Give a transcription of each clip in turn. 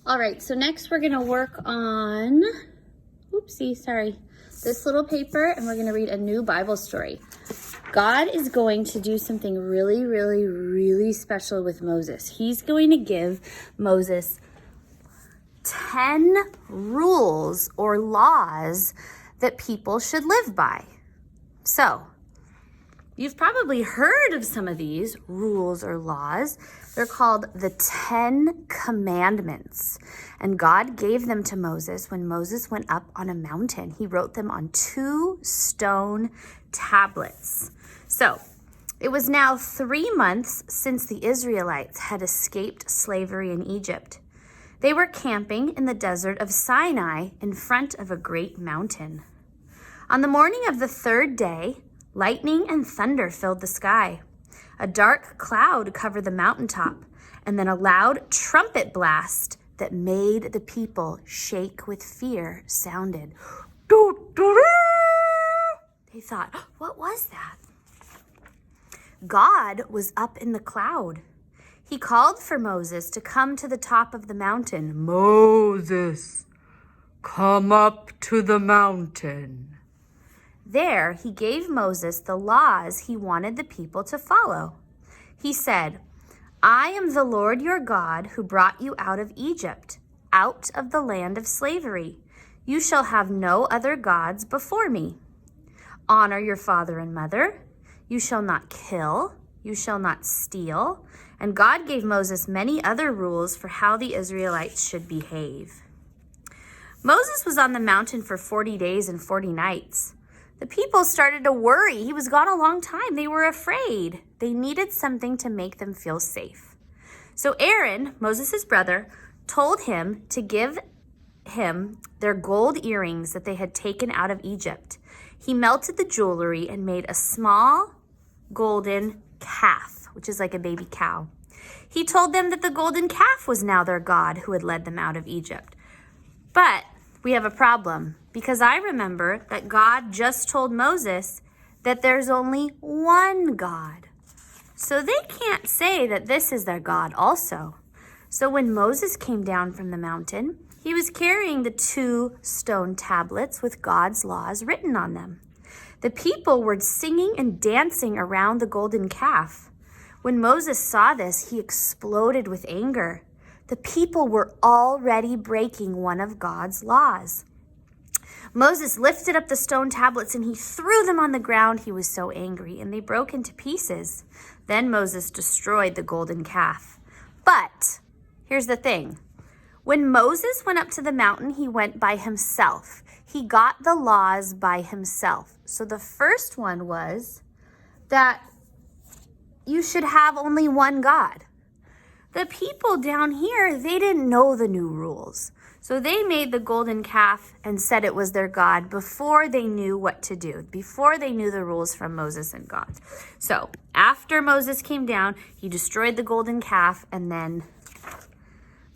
All right, so next we're gonna work on, this little paper, and we're gonna read a new Bible story. God is going to do something really, really, really special with Moses. He's going to give Moses 10 rules or laws that people should live by. So, you've probably heard of some of these rules or laws. They're called the 10 Commandments. And God gave them to Moses when Moses went up on a mountain. He wrote them on 2 stone tablets. So, it was now 3 months since the Israelites had escaped slavery in Egypt. They were camping in the desert of Sinai in front of a great mountain. On the morning of the 3rd day, lightning and thunder filled the sky. A dark cloud covered the mountaintop, and then a loud trumpet blast that made the people shake with fear sounded. They thought, what was that? God was up in the cloud. He called for Moses to come to the top of the mountain. Moses, come up to the mountain. There, he gave Moses the laws he wanted the people to follow. He said, I am the Lord your God who brought you out of Egypt, out of the land of slavery. You shall have no other gods before me. Honor your father and mother. You shall not kill. You shall not steal. And God gave Moses many other rules for how the Israelites should behave. Moses was on the mountain for 40 days and 40 nights. The people started to worry. He was gone a long time. They were afraid. They needed something to make them feel safe. So Aaron, Moses' brother, told him to give him their gold earrings that they had taken out of Egypt. He melted the jewelry and made a small golden calf, which is like a baby cow. He told them that the golden calf was now their God who had led them out of Egypt. But we have a problem, because I remember that God just told Moses that there's only one God. So they can't say that this is their God also. So when Moses came down from the mountain, he was carrying the 2 stone tablets with God's laws written on them. The people were singing and dancing around the golden calf. When Moses saw this, he exploded with anger. The people were already breaking one of God's laws. Moses lifted up the stone tablets and he threw them on the ground. He was so angry, and they broke into pieces. Then Moses destroyed the golden calf. But here's the thing. When Moses went up to the mountain, he went by himself. He got the laws by himself. So the first one was that you should have only one God. The people down here, they didn't know the new rules. So they made the golden calf and said it was their God before they knew what to do, before they knew the rules from Moses and God. So after Moses came down, he destroyed the golden calf, and then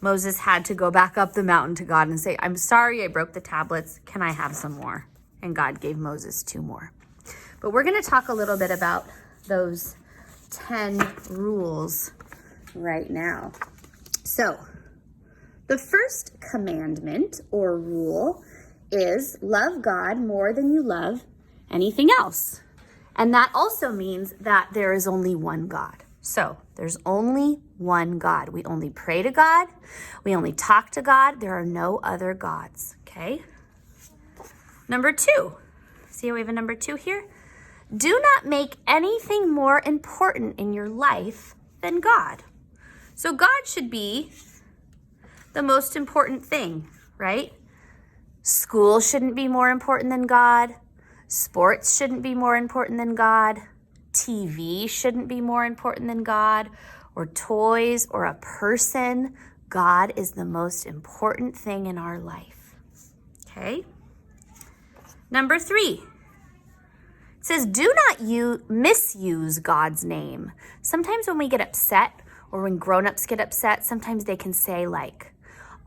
Moses had to go back up the mountain to God and say, I'm sorry I broke the tablets. Can I have some more? And God gave Moses 2 more. But we're going to talk a little bit about those 10 rules right now. So, the first commandment or rule is love God more than you love anything else. And that also means that there is only one God. So, there's only one God. We only pray to God. We only talk to God. There are no other gods, okay? Number 2. See how we have a number 2 here? Do not make anything more important in your life than God. So God should be the most important thing, right? School shouldn't be more important than God. Sports shouldn't be more important than God. TV shouldn't be more important than God, or toys, or a person. God is the most important thing in our life. Okay? Number 3. It says, do not misuse God's name. Sometimes when we get upset, or when grown-ups get upset, sometimes they can say like,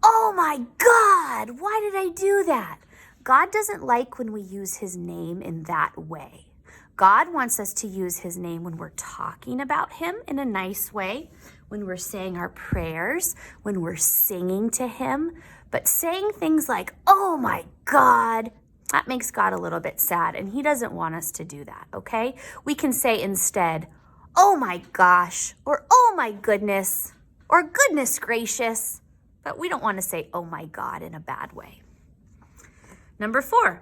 oh my God, why did I do that? God doesn't like when we use his name in that way. God wants us to use his name when we're talking about him in a nice way, when we're saying our prayers, when we're singing to him. But saying things like, oh my God, that makes God a little bit sad, and he doesn't want us to do that, okay? We can say instead, oh my gosh, or oh my goodness, or goodness gracious, but we don't want to say oh my God in a bad way. Number 4,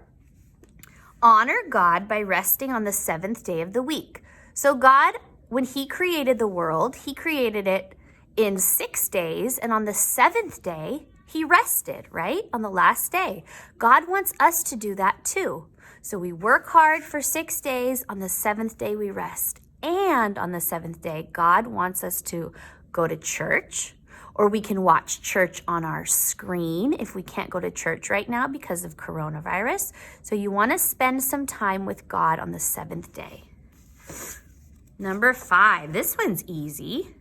honor God by resting on the 7th day of the week. So God, when he created the world, he created it in 6 days, and on the 7th day, he rested, right? On the last day. God wants us to do that too. So we work hard for 6 days. On the 7th day, we rest. And on the 7th day, God wants us to go to church, or we can watch church on our screen if we can't go to church right now because of coronavirus. So you want to spend some time with God on the 7th day. Number 5, this one's easy.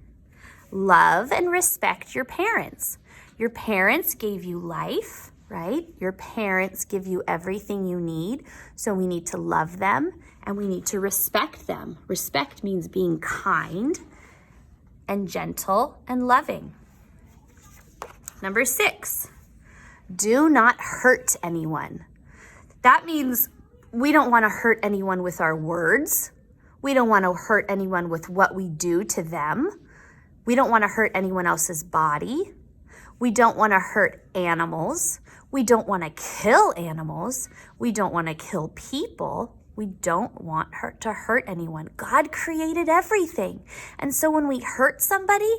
Love and respect your parents. Your parents gave you life, right? Your parents give you everything you need. So we need to love them and we need to respect them. Respect means being kind and gentle and loving. Number 6, do not hurt anyone. That means we don't want to hurt anyone with our words. We don't want to hurt anyone with what we do to them. We don't want to hurt anyone else's body. We don't want to hurt animals. We don't want to kill animals. We don't want to kill people. We don't want to hurt anyone. God created everything. And so when we hurt somebody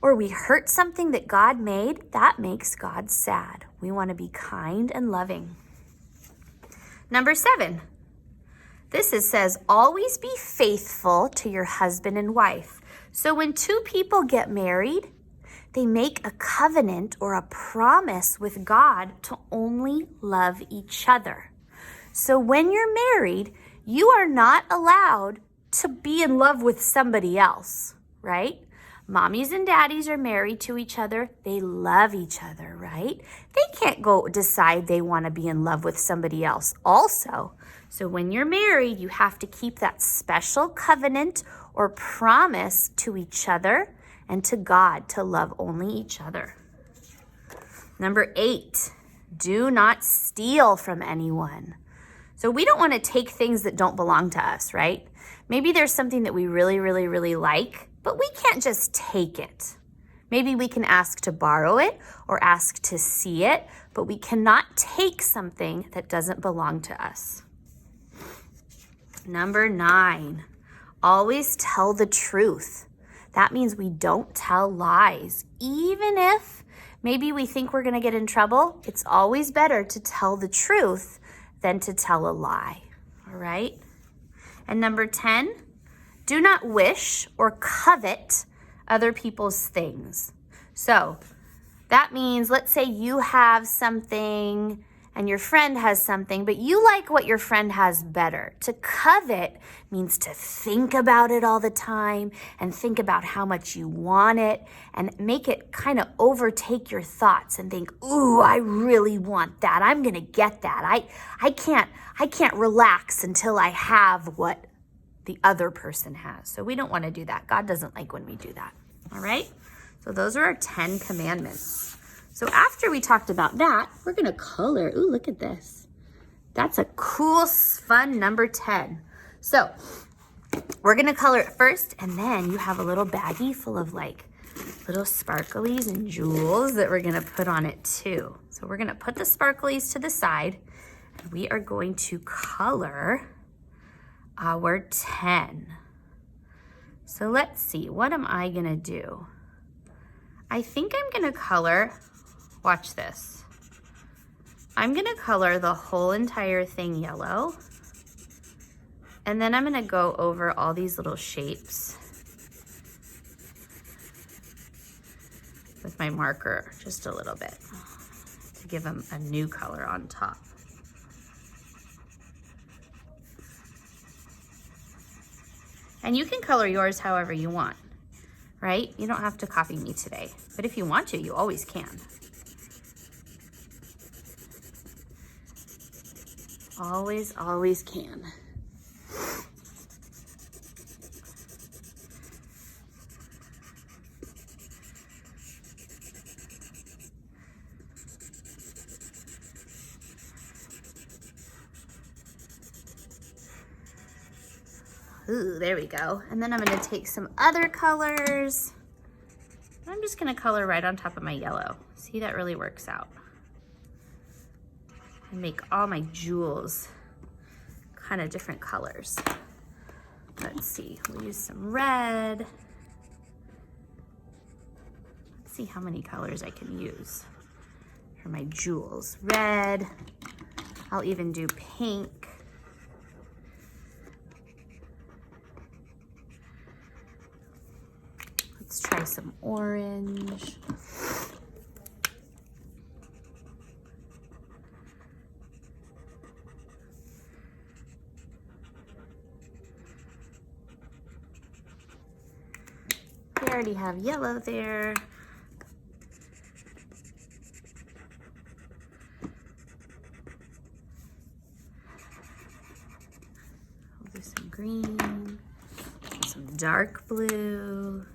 or we hurt something that God made, that makes God sad. We want to be kind and loving. Number 7, says, always be faithful to your husband and wife. So when 2 people get married, they make a covenant or a promise with God to only love each other. So when you're married, you are not allowed to be in love with somebody else, right? Mommies and daddies are married to each other. They love each other, right? They can't go decide they want to be in love with somebody else also. So when you're married, you have to keep that special covenant or promise to each other and to God to love only each other. Number 8, do not steal from anyone. So we don't want to take things that don't belong to us, right? Maybe there's something that we really, really, really like, but we can't just take it. Maybe we can ask to borrow it or ask to see it, but we cannot take something that doesn't belong to us. Number 9, always tell the truth. That means we don't tell lies. Even if maybe we think we're going to get in trouble, it's always better to tell the truth than to tell a lie. All right? And number 10, do not wish or covet other people's things. So that means, let's say you have something and your friend has something, but you like what your friend has better. To covet means to think about it all the time and think about how much you want it and make it kind of overtake your thoughts and think, ooh, I really want that. I'm going to get that. I can't relax until I have what the other person has. So we don't want to do that. God doesn't like when we do that. All right? So those are our 10 commandments. So after we talked about that, we're going to color. Ooh, look at this. That's a cool, fun number 10. So we're going to color it first, and then you have a little baggie full of like little sparklies and jewels that we're going to put on it too. So we're going to put the sparklies to the side, and we are going to color our 10. So let's see, what am I going to do? I think I'm going to color... Watch this. I'm going to color the whole entire thing yellow. And then I'm going to go over all these little shapes with my marker just a little bit to give them a new color on top. And you can color yours however you want, right? You don't have to copy me today, but if you want to, you always can. Always, always can. Ooh, there we go. And then I'm gonna take some other colors. I'm just gonna color right on top of my yellow. See, that really works out. And make all my jewels kind of different colors. Let's see, we'll use some red. Let's see how many colors I can use for my jewels. Red, I'll even do pink. Let's try some orange. We already have yellow there. We'll do some green, some dark blue.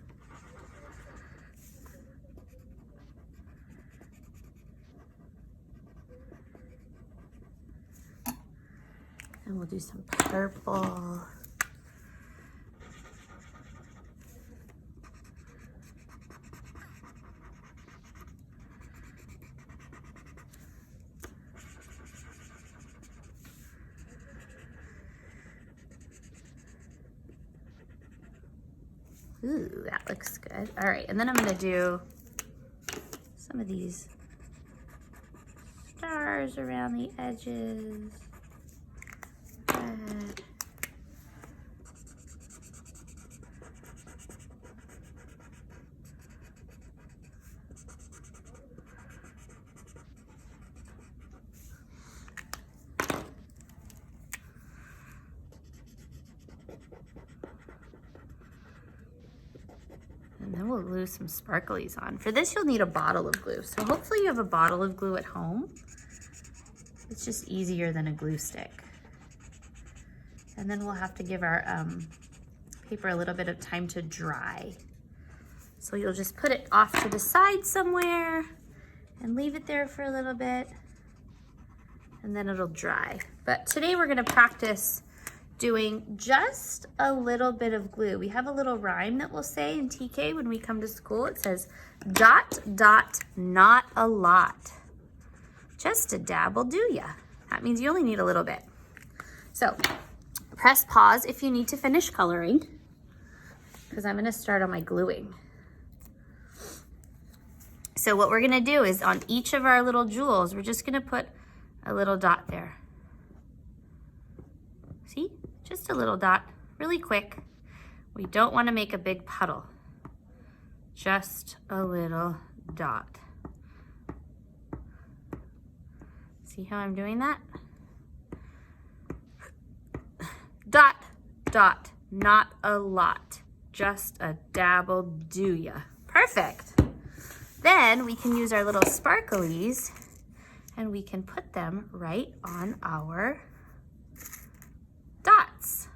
And we'll do some purple. Ooh, that looks good. All right, and then I'm gonna do some of these stars around the edges. Red. And then we'll glue some sparklies on. For this, you'll need a bottle of glue. So hopefully you have a bottle of glue at home. It's just easier than a glue stick. And then we'll have to give our paper a little bit of time to dry. So you'll just put it off to the side somewhere and leave it there for a little bit, and then it'll dry. But today we're gonna practice doing just a little bit of glue. We have a little rhyme that we'll say in TK when we come to school. It says, dot, dot, not a lot. Just a dab will do ya. That means you only need a little bit. So press pause if you need to finish coloring, because I'm gonna start on my gluing. So what we're gonna do is on each of our little jewels, we're just gonna put a little dot there. See, just a little dot, really quick. We don't wanna make a big puddle, just a little dot. See how I'm doing that? Dot, dot, not a lot. Just a dabble do ya. Perfect. Then we can use our little sparklies and we can put them right on our dots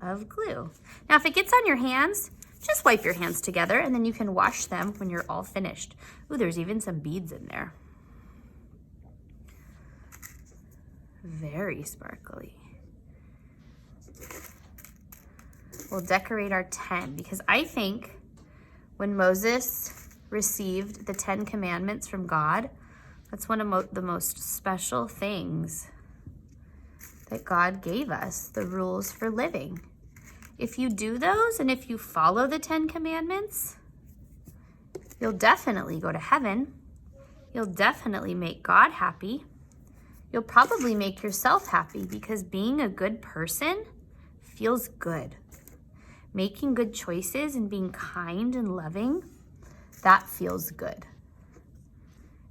of glue. Now, if it gets on your hands, just wipe your hands together and then you can wash them when you're all finished. Ooh, there's even some beads in there. Very sparkly. We'll decorate our 10 because I think when Moses received the 10 commandments from God, that's one of the most special things that God gave us, the rules for living. If you do those and if you follow the 10 commandments, you'll definitely go to heaven. You'll definitely make God happy. You'll probably make yourself happy because being a good person feels good. Making good choices and being kind and loving, that feels good.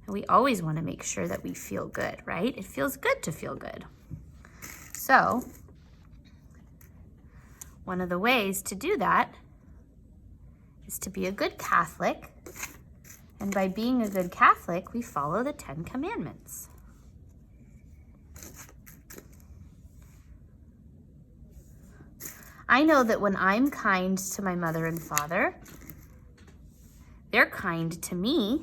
And we always want to make sure that we feel good, right? It feels good to feel good. So, one of the ways to do that is to be a good Catholic. And by being a good Catholic, we follow the 10 commandments. I know that when I'm kind to my mother and father, they're kind to me,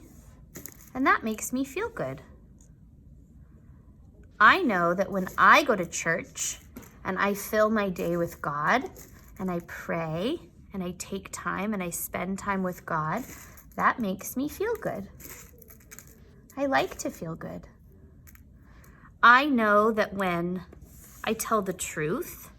and that makes me feel good. I know that when I go to church and I fill my day with God and I pray and I take time and I spend time with God, that makes me feel good. I like to feel good. I know that when I tell the truth,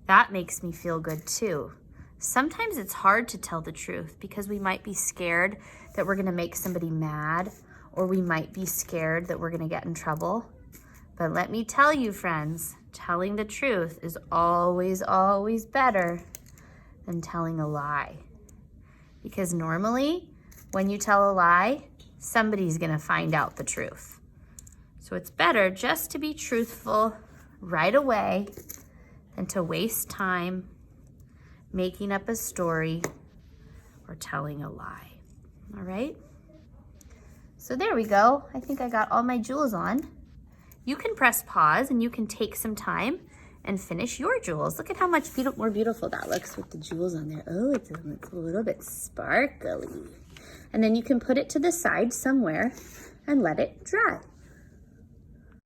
that makes me feel good too. Sometimes it's hard to tell the truth because we might be scared that we're gonna make somebody mad, or we might be scared that we're gonna get in trouble. But let me tell you, friends, telling the truth is always, always better than telling a lie. Because normally, when you tell a lie, somebody's gonna find out the truth. So it's better just to be truthful right away than to waste time making up a story or telling a lie. All right? So there we go. I think I got all my jewels on. You can press pause and you can take some time and finish your jewels. Look at how much more beautiful that looks with the jewels on there. Oh, it looks a little bit sparkly. And then you can put it to the side somewhere and let it dry.